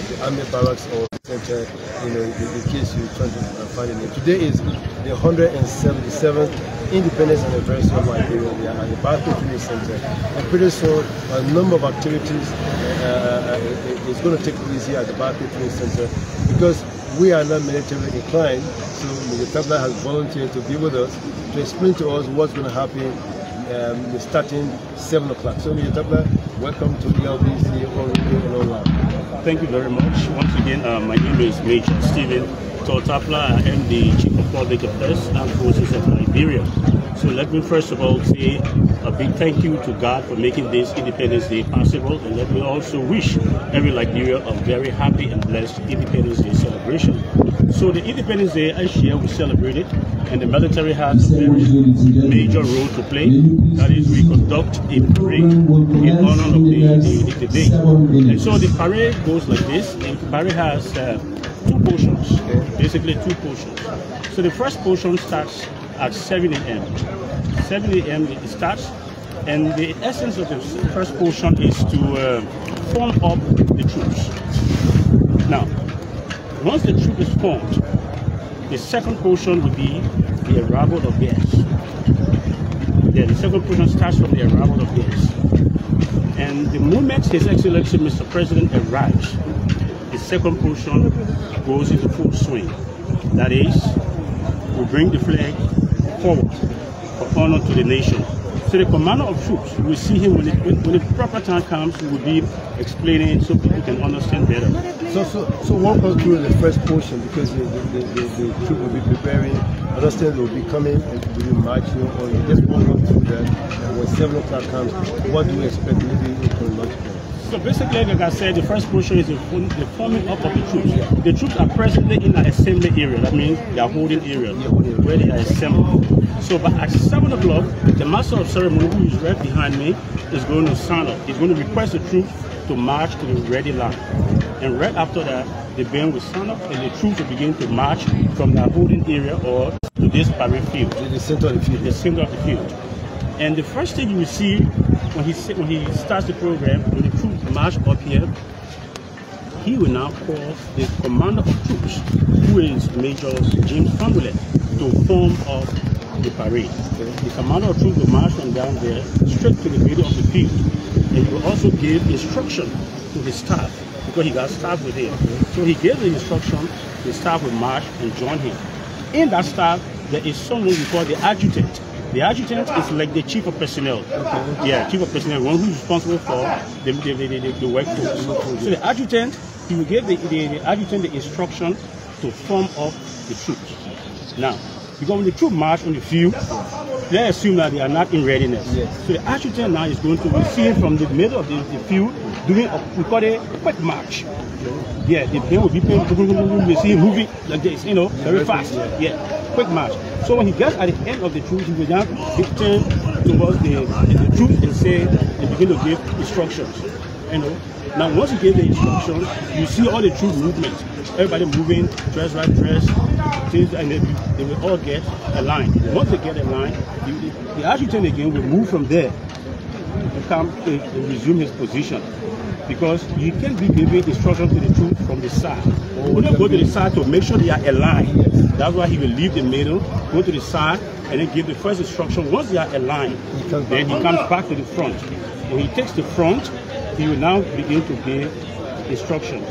the army barracks or center, in case you're trying to find it. Today is the 177th Independence Anniversary of Liberia. We are at the Barclay Training Center, and pretty soon a number of activities is going to take place here at the Barclay Training Center, because we are not militarily inclined. So the Tabla has volunteered to be with us to explain to us what's going to happen starting 7 o'clock. So Mr. Tabla, welcome to LBC on radio and online. Thank you very much. Once again, my name is Major Stephen Tapla. I am the Chief of Public Affairs and Forces of Liberia. So let me first of all say a big thank you to God for making this Independence Day possible, and let me also wish every Liberia a very happy and blessed Independence Day celebration. So the Independence Day, this year we celebrate it, and the military has a very major role to play. That is, we conduct a parade in honor of the day. And so the parade goes like this. The parade has 2 portions, basically 2 portions. So the first portion starts at 7 a.m. 7 a.m. it starts, and the essence of the first portion is to form up the troops. Now, once the troop is formed, the second portion will be the arrival of guests. Yeah, the second portion starts from the arrival of guests. And the moment His Excellency Mr. President arrives, the second portion goes into full swing. That is, we bring the flag forward for honor to the nation. So the commander of troops, we will see him when the proper time comes. We will be explaining so people can understand better. So walk us through the first portion, because the troop will be preparing. I understand they will be coming and will be marching, or you just walk us through that. And when 7 o'clock comes, what do you expect maybe in chronological? So basically, like I said, the first portion is the forming up of the troops. The troops are presently in an assembly area. That means they are holding areas where they are assembled. So but at 7 o'clock, the master of ceremony, who is right behind me, is going to stand up. He's going to request the troops to march to the ready line. And right after that, the band will stand up and the troops will begin to march from their holding area or to this parade field. To the center of the field. The center of the field. And the first thing you will see when he starts the program, when the troops march up here, he will now call the commander of troops, who is Major James Fandulet, to form up the parade. The commander of troops will march from down there straight to the middle of the field, and he will also give instruction to his staff, because he got staff with him. So he gave the instruction, the staff will march and join him. In that staff, there is someone we call the adjutant. The adjutant is like the chief of personnel. Yeah, chief of personnel, one who is responsible for the workforce. So the adjutant, he will give the adjutant the instruction to form up the troops. Now, because when the troops march on the field, let's assume that they are not in readiness. Yes. So the adjutant now is going to be seen from the middle of the field doing we call it a quick march. Yeah, the band will be playing, we see him moving like this, very fast. Yeah, quick march. So when he gets at the end of the troops, he will now turn towards the troops and say, they begin to give instructions. Now once he gave the instructions, you see all the troop movements. Everybody moving, dress right, things, and they will all get a line. Once they get a line, the adjutant again will move from there and come and resume his position. Because you can't be giving instructions to the troops from the side. You don't go to the side to make sure they are aligned. That's why he will leave the middle, go to the side, and then give the first instruction. Once they are aligned, then he comes back to the front. When he takes the front, he will now begin to give instructions.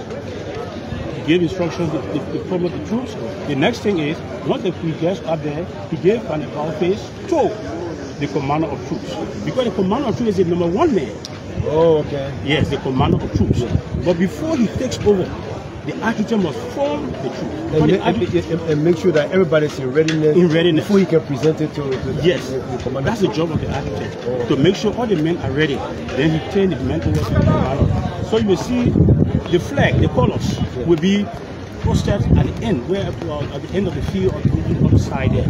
He gave instructions to form up the troops. The next thing is, once he gets up there, he gave an about face to the commander of troops. Because the commander of troops is the #1 man. Oh, okay. Yes, the commander of troops. But before he takes over, the adjutant must form the troops. And make sure that everybody's in readiness. Before he can present it to the commander. That's the job of the adjutant. To make sure all the men are ready. Then he turns the men over to the commander. So you will see the flag, the colors, will be posted at the end, at the end of the field or on the other side there.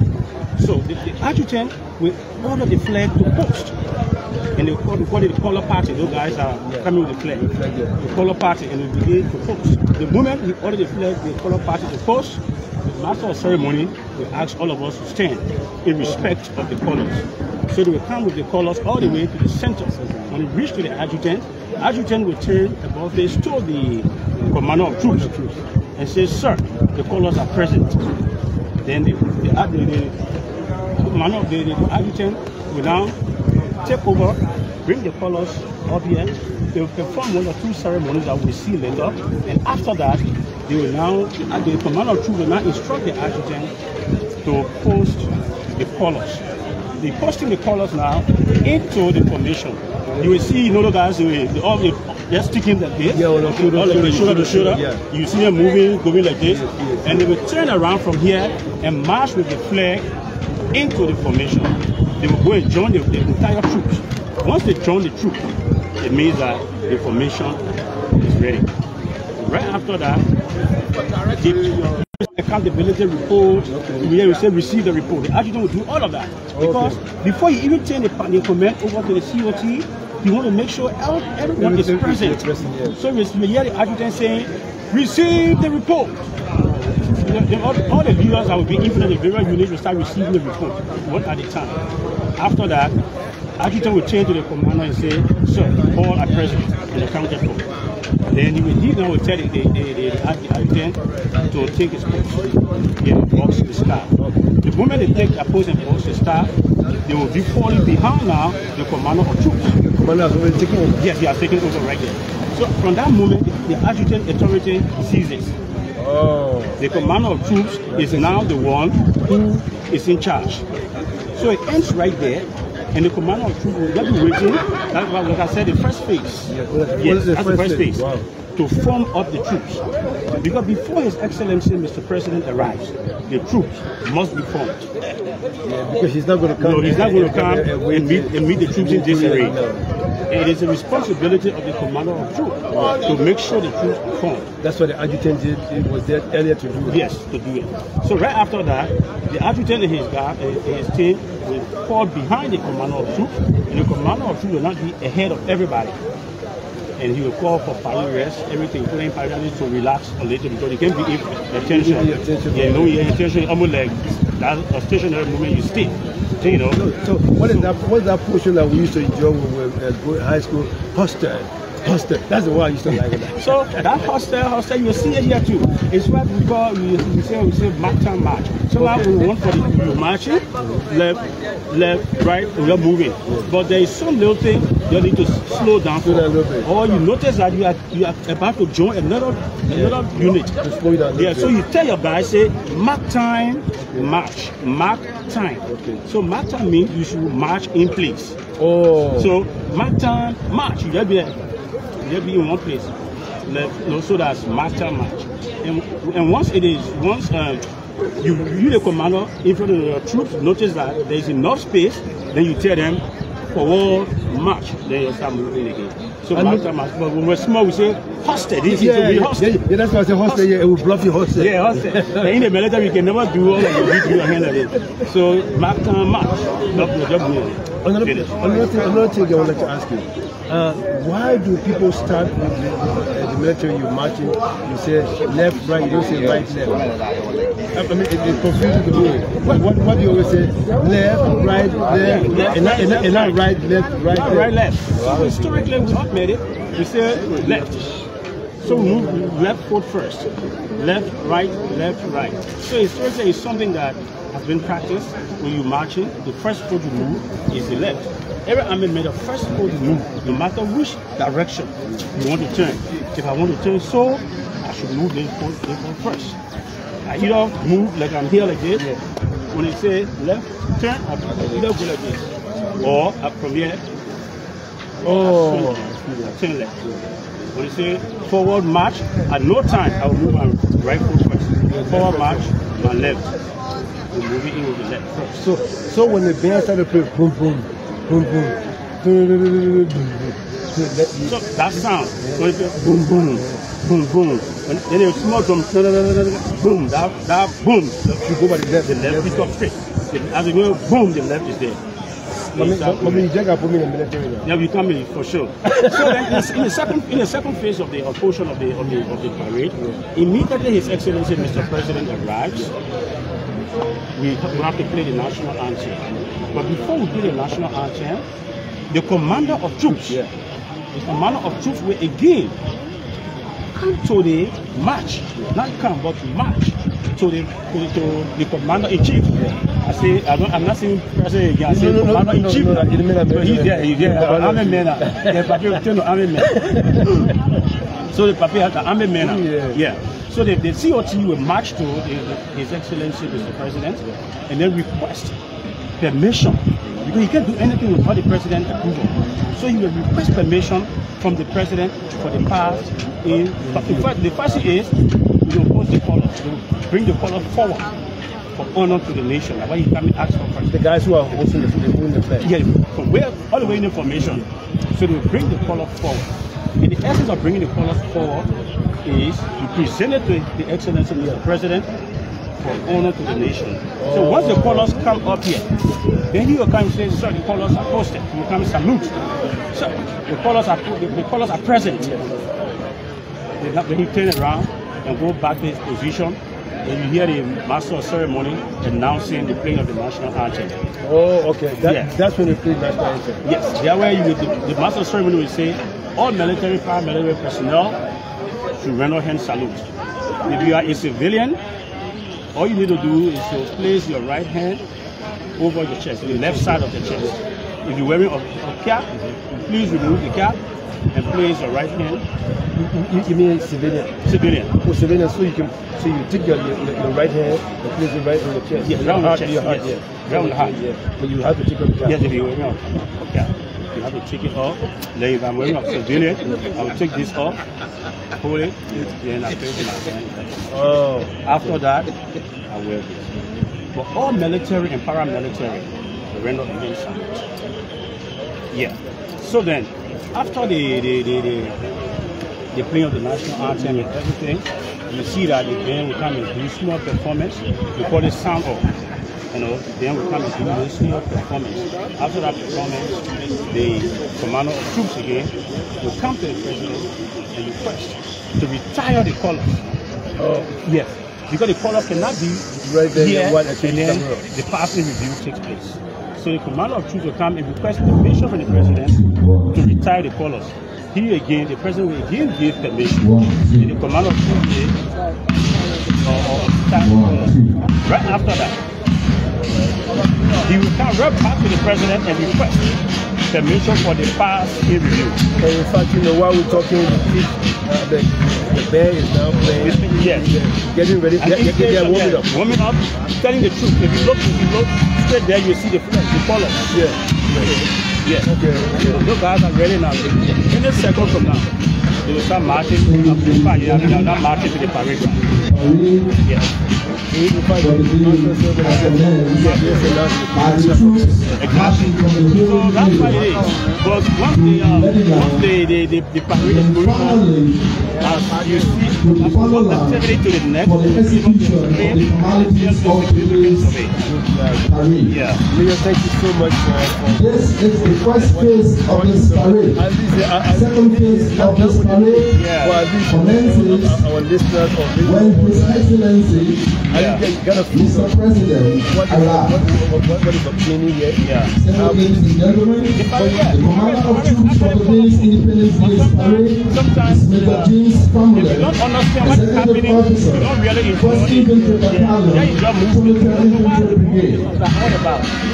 So the adjutant will order the flag to post. And they call it the color party. Those guys are coming with the flag. The color party, and they begin to post. The moment we order the flag, the color party to post, the master of ceremony will ask all of us to stand in respect of the colors. So they will come with the colors all the way to the center. When it reaches to the adjutant will turn about face to the commander of troops and say, sir, the colors are present. Then the commander of the adjutant will now take over, bring the colors up here. They will perform 1 or 2 ceremonies that we see later. And after that, they will now, the commander of troops will now instruct the adjutant to post the colors. They're posting the colors now into the formation. You will see, you know, the guys, they're sticking the bit, shoulder to shoulder. Yeah. You see them moving, going like this, and they will turn around from here and march with the flag into the formation. They will go and join the entire troops. Once they join the troop, it means that the formation is ready. Right after that, the accountability report, we say receive the report. The adjutant will do all of that. Because before you even turn the command over to the COT, you want to make sure everyone is present. So you hear the adjutant saying, receive the report. All the leaders that will be in front of the various units will start receiving the report, one at a time. After that, adjutant will turn to the commander and say, sir, all are present and accounted for. Then he now will tell the adjutant to take his post and box the star. The moment they take their post and box the star, they will be falling behind now the commander of troops. The commander has already taken over? Yes, he has taken over right there. So from that moment, the adjutant authority ceases. The commander of troops is now the one who is in charge. So it ends right there. And the commander of troops will just be waiting. That's what, like I said, the first phase. Yes, that's the first phase. Wow. To form up the troops. Because before His Excellency, Mr. President, arrives, the troops must be formed. Yeah, because he's not going to come. No, he's not going to come and meet the troops in disarray. It is a responsibility of the commander of troops to make sure the troops are formed. That's what the adjutant did. It was there earlier to do it. Yes, to do it. So right after that, the adjutant and his guard, his team will fall behind the commander of troops, and the commander of troops will not be ahead of everybody. And he will call for parade rest, everything, including parade to relax a little because it can be attention. Yeah, no, your attention almost like that a stationary moment you stay. You know. So what is that? What's that portion that we used to enjoy when we were high school? Hostel. That's the one I used to like. So that hostel, you see it here too. It's what we call we say march. So now we want for the marching, left, right, we are moving. But there is some little thing you need to slow down for. Or you notice that you are about to join another unit. Yeah, so you tell your guys, say mark time, march. Mark time. Okay. So mark time means you should march in place. Oh. So mark time, march. You gotta be in one place. So that's march time, march. And once you the commander in front of your troops, notice that there is enough space, then you tell them forward march, then you start moving again. So march time, march. But when we're small, we say hostel. This is hostel. Yeah, that's why I say hostel. Yeah, it will bluff your hostel. Yeah, hostel. And in the military, you can never do all that you do your hand at it. So march time, march. Another thing I would like to ask you. Why do people start with the military, you're marching, you say left, right, you don't say right, left? I mean, it confuses the whole. What do you always say? Left, right, left, and not right, left, right, left. Right, left. So historically, we not made it. We say left. So we move left foot first. Left, right, left, right. So historically, it's something that has been practiced when you're marching. The first foot you move is the left. Every army made the first foot move, no matter which direction you want to turn. If I want to turn so, I should move this foot first. I either move like I'm here like this. Yeah. When they say left, turn, I either go like this. Or from here, turn left. When they say forward march, at no time I will move my right foot first. Forward march, my left. We'll move it in with the left first. So when the band started to play boom, boom, boom, boom. So that sound, so it's boom, boom, boom, boom. And then there's small drum, boom, that boom. You go by the left. The left is up straight. As you go, boom, the left is there. But you just got put me in the military now. Yeah, we come in for sure. So then in the second phase of the portion of the parade, immediately His Excellency Mr. President arrives. We have to play the national anthem. But before we play the national anthem, the commander of troops, will again come to the march, not come, but march to the commander-in-chief. I say, I'm not saying president again, I say commander-in-chief. But he's there, army man. So the papi has the army man. Yeah. So the COT will march to His Excellency Mr. President and then request permission, because he can't do anything without the president's approval. So he will request permission from the president for the pass in. In fact, the first thing is we will post the colors, we will bring the colors forward for honor to the nation. That's why he come and ask for permission. The guys who are hosting the flag. Yeah, from where all the way in the formation. So they will bring the colors forward. And the essence of bringing the colors forward is to present it to the Excellency Mr. President for honor to the nation. So once the colors come up here, then he will come and say, "Sir, the colors are posted." He will come and salute. So the colors are present. Then he turn around and go back to his position. And you hear the master of ceremony announcing the playing of the national anthem. Oh, okay. That's when they play national anthem. Yes, that's where the master of ceremony will say, all military, paramilitary personnel should render hand salute. If you are a civilian, all you need to do is to place your right hand over your chest, the left side of the chest. If you're wearing a cap, please remove the cap and place your right hand. You mean civilian? Civilian. Oh, civilian. So you take your right hand and place it right on your chest. Yeah, round the chest. Your heart, yes. Round the heart. Yeah. But you have to take off the cap. Yes, if you're wearing a cap. You have to take it off. Then if I'm wearing a civilian, I will take this off, hold it, then I place it in my hand. Oh. After that, I wear this. But all military and paramilitary render the hand salute. Yeah. So then, after the playing of the national anthem and everything, you see that the band will come and do small performance. We call it sound off. You know, then we come and do a small performance. After that performance, the commander of troops again will come to the president and request to retire the colors. Oh, yes, because the colors cannot be right there here, and then the passing review takes place. So the commander of troops will come and request permission from the president to retire the colors. Here again, the president will again give permission. And the commander of troops will retire the colors. Right after that, he will come right back to the president and request permission for the pass in review. And in fact, you know, while we're talking, the band is now playing. Yes. Getting ready. They're warming up. Warming up. Telling the truth. If you look straight there, you see the flag, the colors. Yeah. Yes. Okay. Those guys are ready now. In a second from now, they will start marching. Not marching to the parade ground. Yes. Exactly. So that's why it is. But once the parade is going on, as you see, from one activity to the next, you see the significance of it. Yeah. Thank you so much for this is the first phase of this parade. Second phase of this parade commences our listeners when His Excellency Mr. President arrives. What is obtaining here? Ladies and gentlemen, the commander of troops for the Day's Independence Day parade is Major James Family, Executive Officer, 1st Infantry Battalion, Military Infantry Brigade.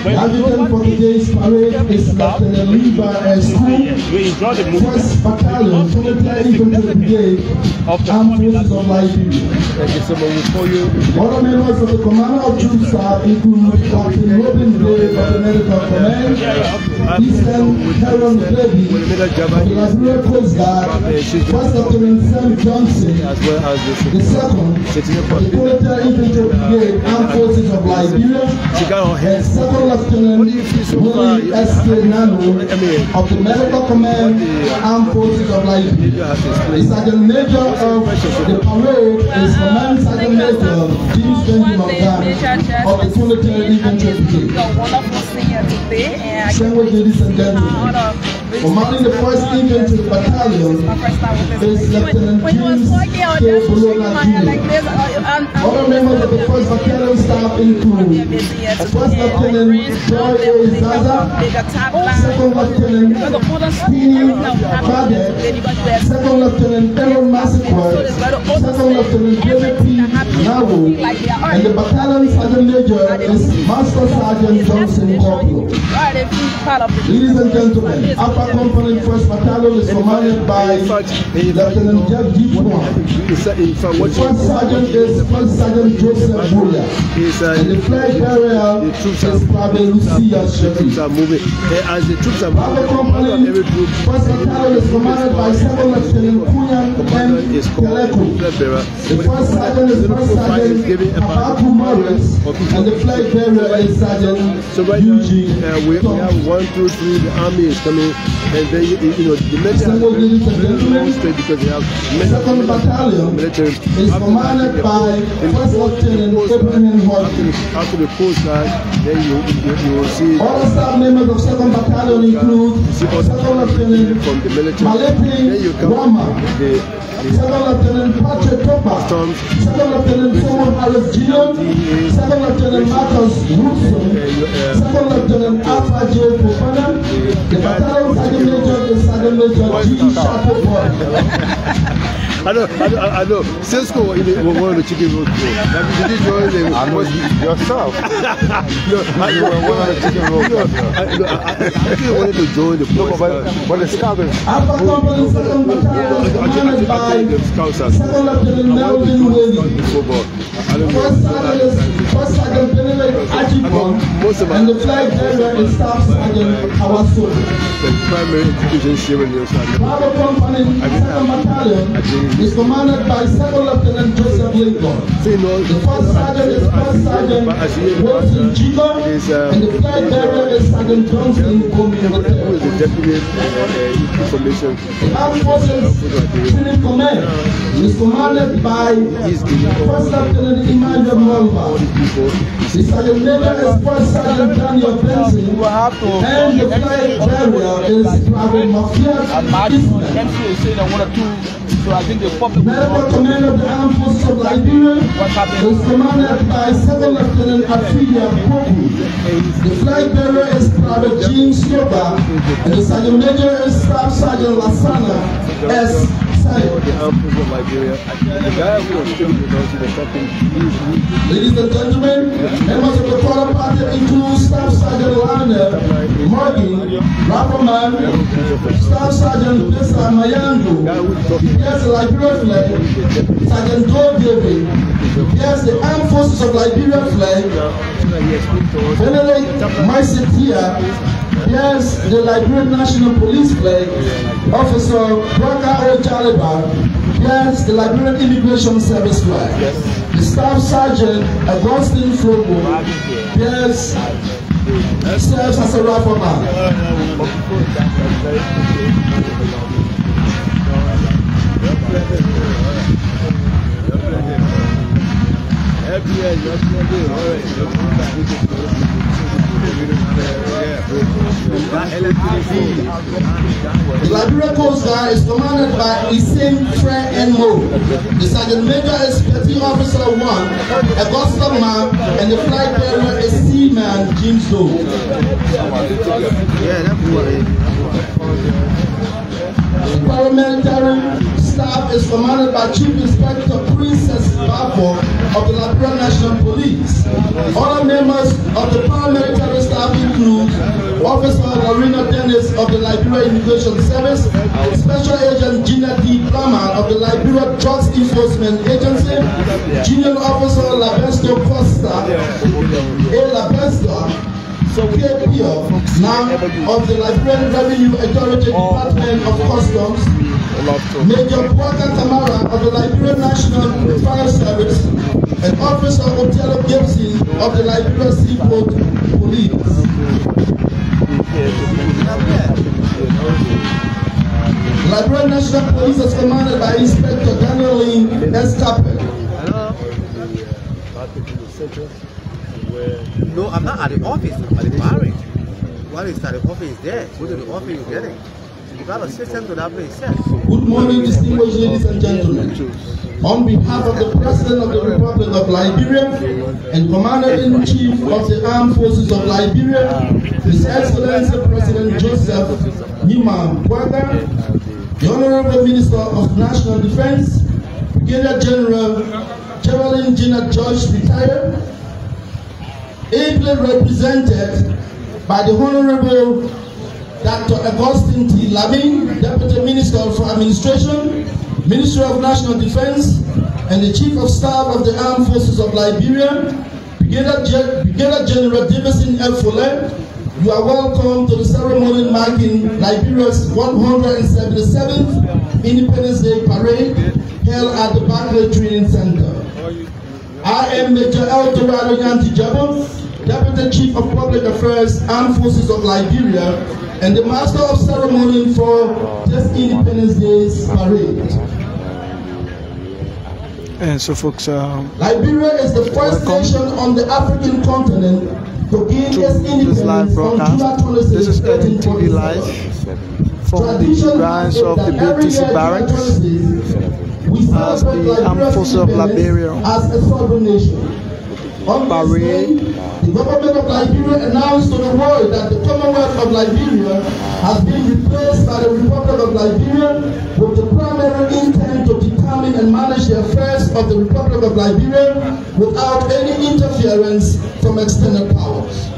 The adjutant for the day's parade is Lieutenant Levi S. Hook, 1st Battalion, Military Infantry Brigade, Armed Forces of Liberia. Other members of the Commander of Troops staff include Captain Robin Day of the Medical Command, Eastern Heron Levy of the Liberia Coast Guard, 1st Lieutenant Sam Johnson, the 2nd for the Military Infantry Brigade, Armed Forces of Liberia, and 2nd Lieutenant Willie S. Nano of the Medical Command, Armed Forces of Liberia. The Sergeant Major of the parade is Command Sergeant Major James Benjamin of the Military Infantry Brigade. present here today, and I Same way, ladies and gentlemen. Commanding the 1st Infantry Battalion is Lieutenant James Other members of the 1st Battalion staff include 1st Lieutenant Joy A. Zaza, 2nd Lieutenant Steve Badet, 2nd Lieutenant Aaron Massacre, 2nd Lieutenant David P. Nawu, and the battalion sergeant major is Master Sergeant Johnson Corporal. Ladies and gentlemen, Upper Company 1st Battalion is commanded by Lieutenant Jeff G. Pwan. The 1st Sergeant is 1st Sergeant Joseph Buria. And the flag bearer is Private Lucia Sheffield. As the troops are Upper Company 1st Battalion is commanded by 2nd Lieutenant Kunyan M. Keleku. The 1st Sergeant is 1st Sergeant Abaku Morris. And the flag bearer is Sergeant Eugene. We have 1, 2, 3, the army is coming, and then the military straight because they have Second Battalion military is commanded by 1st Lieutenant Abraham Horton. After the coast guard, then you will see All staff members of 2nd Battalion include 2nd Lieutenant from the military. Malepi Rama, 2nd Lieutenant Patrick Topa, 2nd Lieutenant Simon Harris Jr., 2nd Lieutenant Marcus Woodson, 2nd Lieutenant Alpha J. Fofana, the battalion sergeant major is Sergeant Major G. Shackelford. I know. Cisco was one of the chicken roast. Did you join them? I know yourself. No, you were one of the chicken roast. I actually wanted to join the boys. But the scout is... Upper Company 2nd Battalion is commanded by 2nd Lieutenant Melvin Willie. First Sergeant Benedict Achipon, and the flag bearer is Staff Sergeant Awaso. The primary institution sharing the Upper Company 2nd Battalion is commanded by 2nd Lieutenant Joseph Lincoln. The 1st Sergeant is 1st Sergeant Wilson Jigo, and the flag bearer is Sergeant Johnson Komi. who is the deputy information. The Armed Forces Training Command is commanded by 1st Lieutenant Emmanuel Molva. The Sergeant Major is 1st Sergeant Daniel Benson, and the flag bearer is Private Mafia Ismail. So I think the public Medical Command of the Armed Forces of Liberia is commanded by 2nd Lieutenant Afiya Poku. The flag bearer is Private James Yoba, and the Sergeant Major is Staff Sergeant Lasana S. The Armed Forces of Liberia. The guy who was killed with us in the second. Ladies and gentlemen, members of the quarter party include Staff Sergeant Lana Morgan, Rapperman, Staff Sergeant Pesa Mayango. Here's the Liberia flag, Sergeant Joe David. Here's the Armed Forces of Liberia flag, Benedict Maisetia. Here's the Liberian National Police flag, Officer Braka Ojaliba. Here's the Liberian Immigration Service flag. The Staff Sergeant Augustine Flogo. Here's serves as a rifleman. The Liberia Coast Guard is commanded by Isim Fre Enmo. The Sergeant Major is Petty Officer 1, Augusta Man, and the flag bearer is Seaman James Doe. The paramilitary staff is commanded by Chief Inspector Princess Bafo of the Liberia National Police. Other members of the paramilitary staff include Officer Lorena Dennis of the Liberia Immigration Service, Special Agent Gina D. Plummer of the Liberia Drugs Enforcement Agency, Junior Officer Labesto Costa, A. Labesto, KPO, now of the Liberian Revenue Authority Department of Customs, Major Puaka Tamara of the Liberian National Fire Service, and Officer Otelo Gibson of the Liberia Seaport Police. Liberian National Police is commanded by Inspector Daniel Lynn S. Capel. No, I'm not at the office, I'm at the barrack. What is that? The offer is there. Go to the offer, you get it. You got a system to that place. Good morning, distinguished ladies and gentlemen. On behalf of the President of the Republic of Liberia and Commander-in-Chief of the Armed Forces of Liberia, His Excellency President Joseph Nima Bwanga, the Honorable Minister of National Defense, Brigadier General Geraldine Gina George, retired, ably represented by the Honorable Dr. Augustine T. Labing, Deputy Minister for Administration, Ministry of National Defense, and the Chief of Staff of the Armed Forces of Liberia, Brigadier General Davison F. Fuller, you are welcome to the ceremony marking Liberia's 177th Independence Day Parade held at the Barclay Training Center. I am Major El Dorado Yanti Jabo, Deputy Chief of Public Affairs, Armed Forces of Liberia, and the Master of Ceremony for this Independence Day's Parade. And so, folks, Liberia is the first nation on the African continent to gain its independence on July 26, this is NTV Live from the grounds of the BTC barrack as the Armed Forces of Liberia as a sovereign nation. On this day, the government of Liberia announced to the world that the Commonwealth of Liberia has been replaced by the Republic of Liberia with the primary intent to determine and manage the affairs of the Republic of Liberia without any interference from external powers.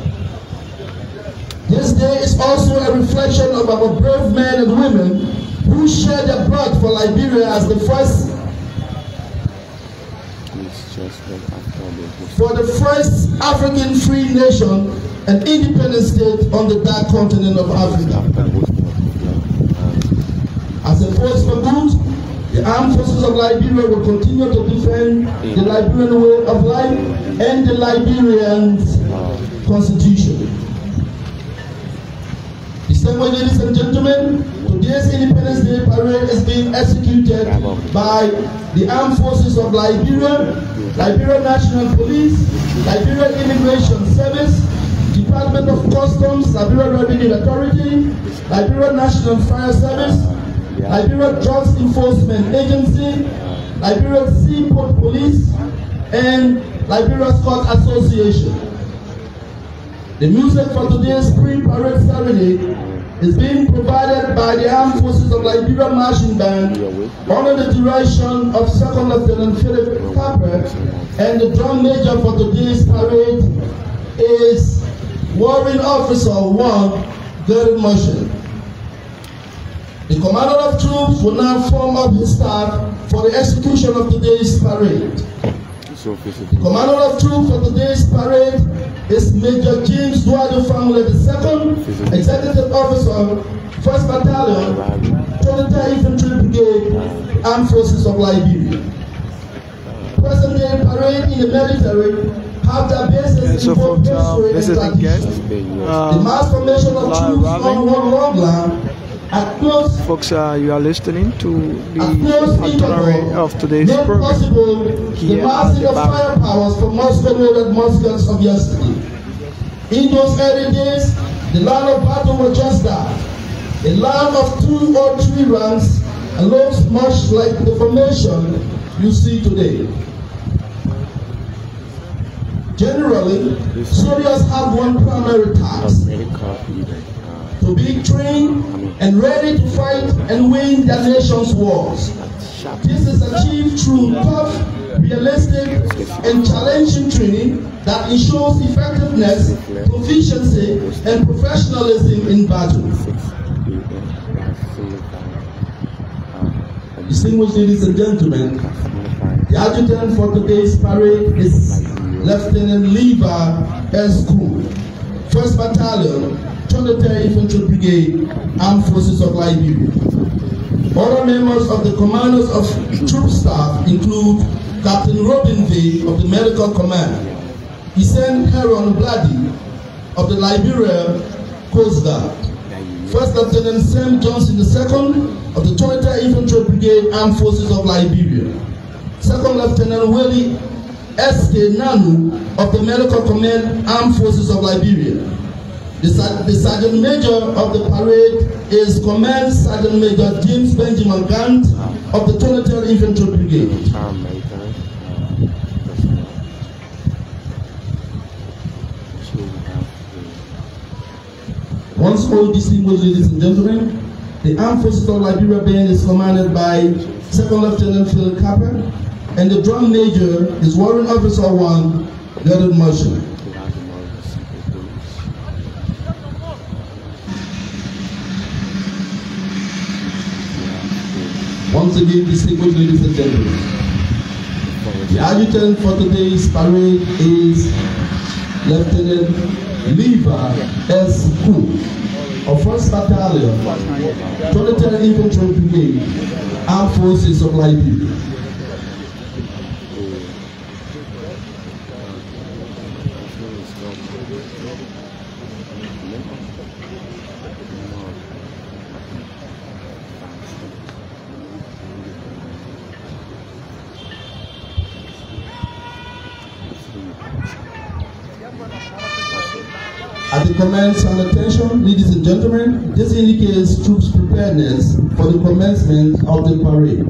This day is also a reflection of our brave men and women who shed their blood for Liberia as the first African free nation and independent state on the dark continent of Africa. As a force for good, the Armed Forces of Liberia will continue to defend the Liberian way of life and the Liberian Constitution. Distinguished ladies and gentlemen, today's Independence Day Parade is being executed by the Armed Forces of Liberia, Liberia National Police, Liberia Immigration Service, Department of Customs, Liberia Revenue Authority, Liberia National Fire Service, Liberia Drugs Enforcement Agency, Liberia Seaport Police, and Liberia Scott Association. The music for today's pre-parade ceremony is being provided by the Armed Forces of Liberia Marching Band under the direction of Second Lieutenant Philip Capper, and the drum major for today's parade is Warrant Officer 1, Gary Marshall. The Commander of Troops will now form up his staff for the execution of today's parade. The Commander of Troops for today's parade is Major James Duado Family II, Executive Officer, 1st Battalion, 23rd Infantry Brigade, Armed Forces of Liberia. Present-day parade in the military have their bases in both history and tradition. The mass formation of troops on one long line at close, folks, you are listening to the itinerary of today's program here the massing of firepowers from Moscow-loaded muskets of yesterday. In those early days, the line of battle was just that, a line of 2 or 3 ranks, and looks much like the formation you see today. Generally, soldiers have one primary task: to be trained and ready to fight and win their nation's wars. This is achieved through tough, realistic, and challenging training that ensures effectiveness, proficiency, and professionalism in battle. Distinguished ladies and gentlemen, the adjutant for today's parade is Lieutenant Lever S. Cool, 1st Battalion, 23rd Infantry Brigade, Armed Forces of Liberia. Other members of the commanders of troop staff include Captain Robin V. of the Medical Command, Hussein Heron Bladi of the Liberia Coast Guard, 1st Lieutenant Sam Johnson II of the 23rd Infantry Brigade, Armed Forces of Liberia, 2nd Lieutenant Willie S.K. Nanu of the Medical Command, Armed Forces of Liberia, The Sergeant Major of the parade is Command Sergeant Major James Benjamin Gant of the 23rd Infantry Brigade. Once more, distinguished ladies and gentlemen, the Armed Forces of Liberia Band is commanded by 2nd Lieutenant Phil Capper, and the Drum Major is Warrant Officer 1, Leonard Marshall. Once again, distinguished ladies and gentlemen, the adjutant for today's parade is Lieutenant Lever S. Cook of 1st Battalion, 23rd Infantry Brigade, Armed Forces of Liberia. At the commence and attention, ladies and gentlemen, this indicates troops' preparedness for the commencement of the parade.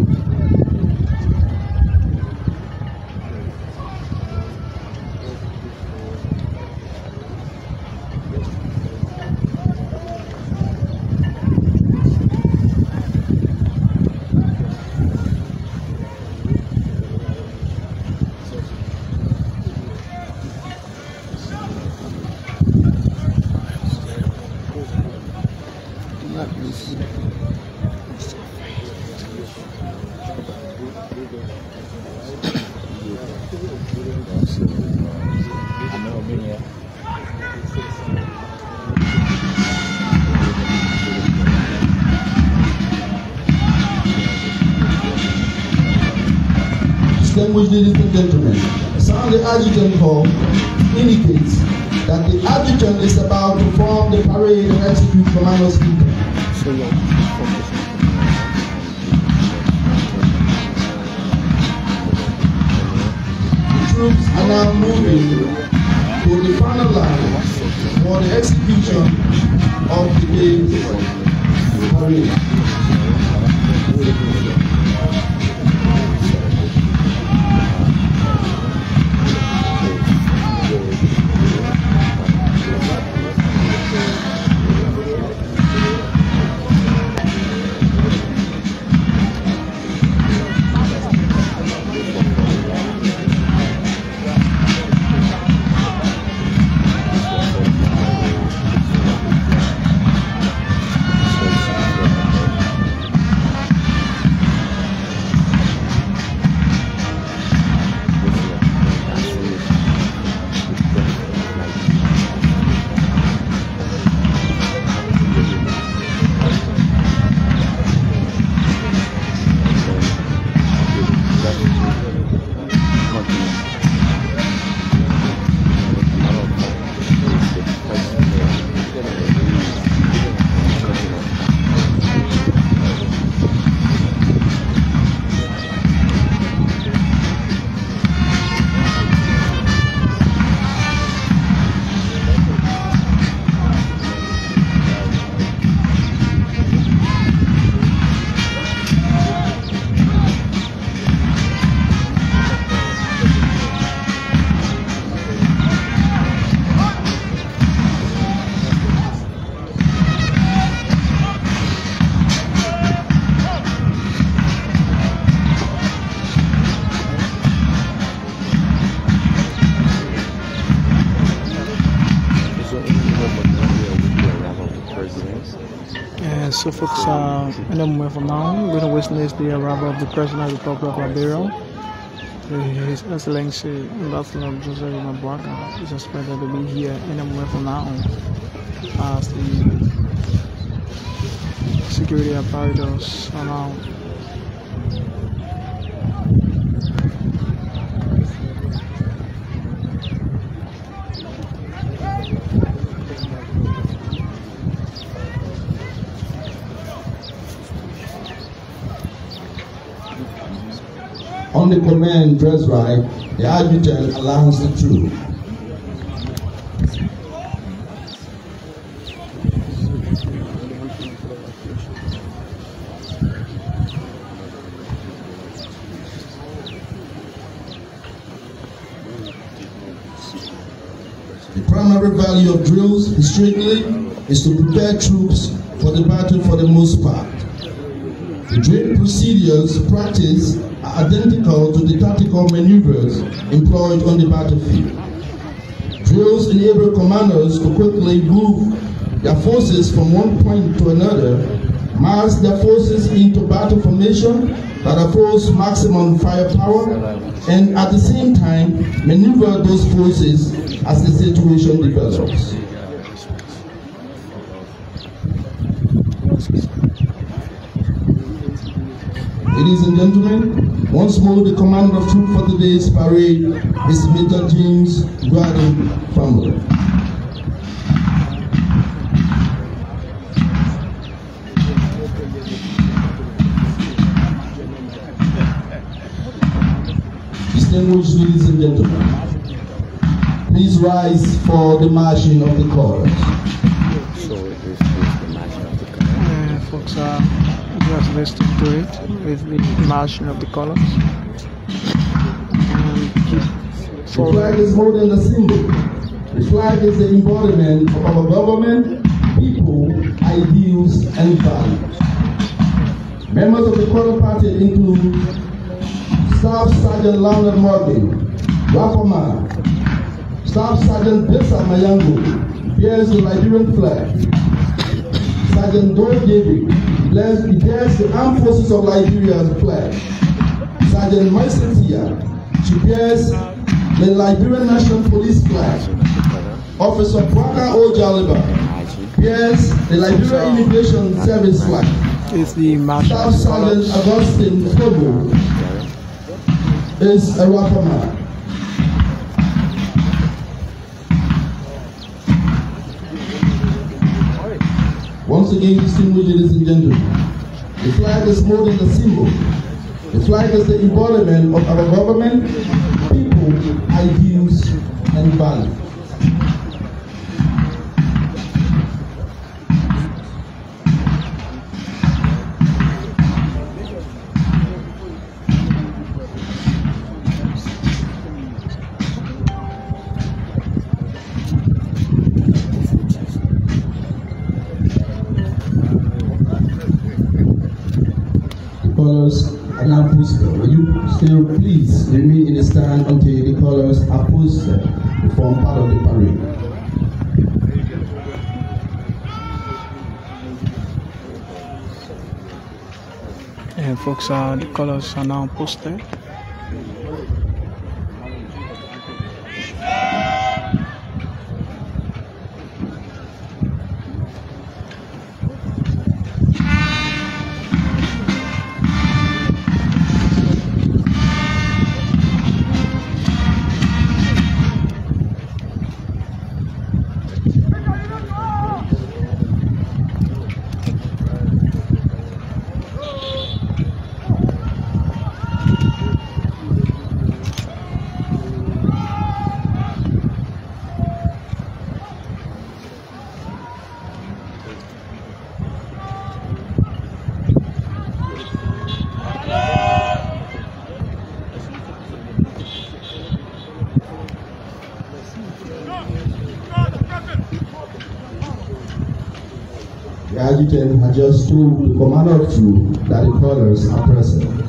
Distinguished ladies and gentlemen, the sound of the adjutant call indicates that the adjutant is about to form the parade and execute commando speaker. The troops are now moving to the final line for the execution of the day's parade. So folks, in a moment from now, we're going to witness the arrival of the President of the Republic of Liberia. His Excellency Ambassador Joseph Mabuaga is expected to be here in a moment from now as the security apparatus around. On the command dress right, the adjutant allows the troop. The primary value of drills historically is to prepare troops for the battle for the most part. The drill procedures practiced are identical to the tactical maneuvers employed on the battlefield. Drills enable commanders to quickly move their forces from one point to another, mass their forces into battle formation that affords maximum firepower, and at the same time maneuver those forces as the situation develops. Ladies and gentlemen, once more the commander of troops for today's parade is Major James Gordon Family. Distinguished ladies and gentlemen, please rise for the marching of the colors. So this is the marching of the colors. Folks are just listening to it with the marching of the colors. The flag is more than a symbol. The flag is the embodiment of our government, people, ideals, and values. Members of the color party include Staff Sergeant Leonard Morgan, Rapaman, Staff Sergeant Bessa Mayango, bears the Liberian flag. Sergeant Dole David bears the Armed Forces of Liberia's flag. Sergeant Maisetia, she bears the Liberian National Police flag. Officer Bwaka Ojaliba bears the Liberian Immigration Service flag. Is the Staff Sergeant Augustine Fogo is a rapper man. Once again, distinguished ladies and gentlemen, the flag is more than a symbol. The flag is the embodiment of our government, people, ideals, and values. Colors are now posted. Will you still please remain in the stand until the colors are posted to form part of the parade? And folks, the colors are now posted. The adjutant had just told the commander of troops that the colors are present.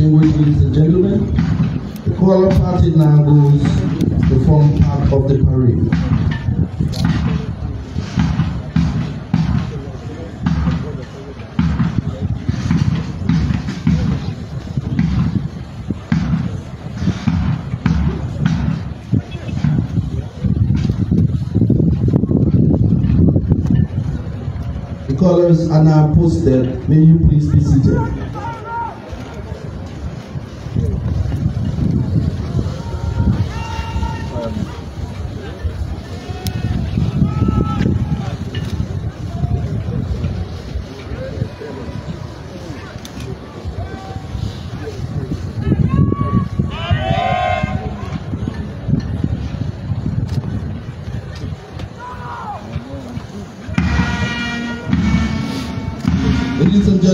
Ladies and gentlemen, the color party now goes to form part of the parade. The colors are now posted. May you please be seated.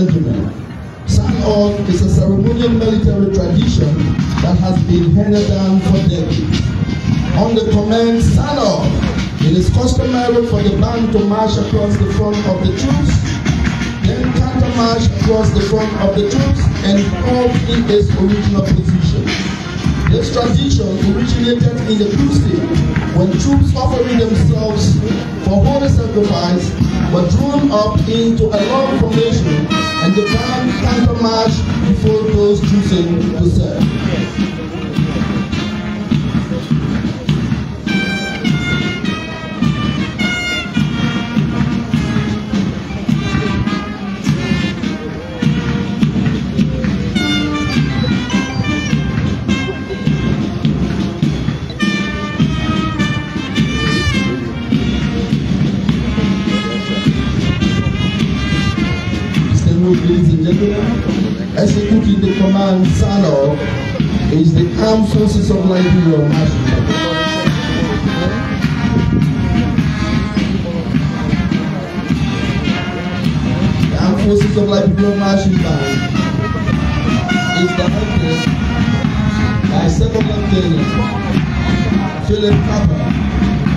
gentlemen, sign-off is a ceremonial military tradition that has been handed down for decades. On the command sign-off, it is customary for the band to march across the front of the troops, then counter-march across the front of the troops and halt in its original position. This tradition originated in the crusade when troops offering themselves for holy sacrifice were drawn up into a long formation and the band counter-marched before those choosing to serve. Ladies and gentlemen, executing the command sign-off is the Armed Forces of Liberia marching band. The Armed Forces of Liberia marching band is directed by Second Lieutenant Philip Kappa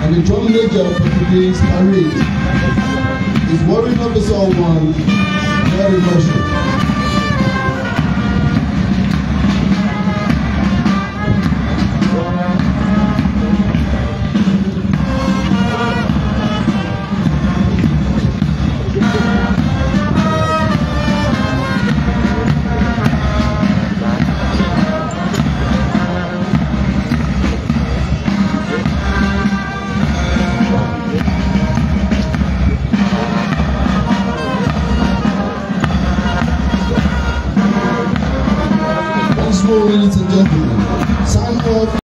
and the drum major for today's parade is Warrant Officer 1. Very much. Ladies and gentlemen, sign off.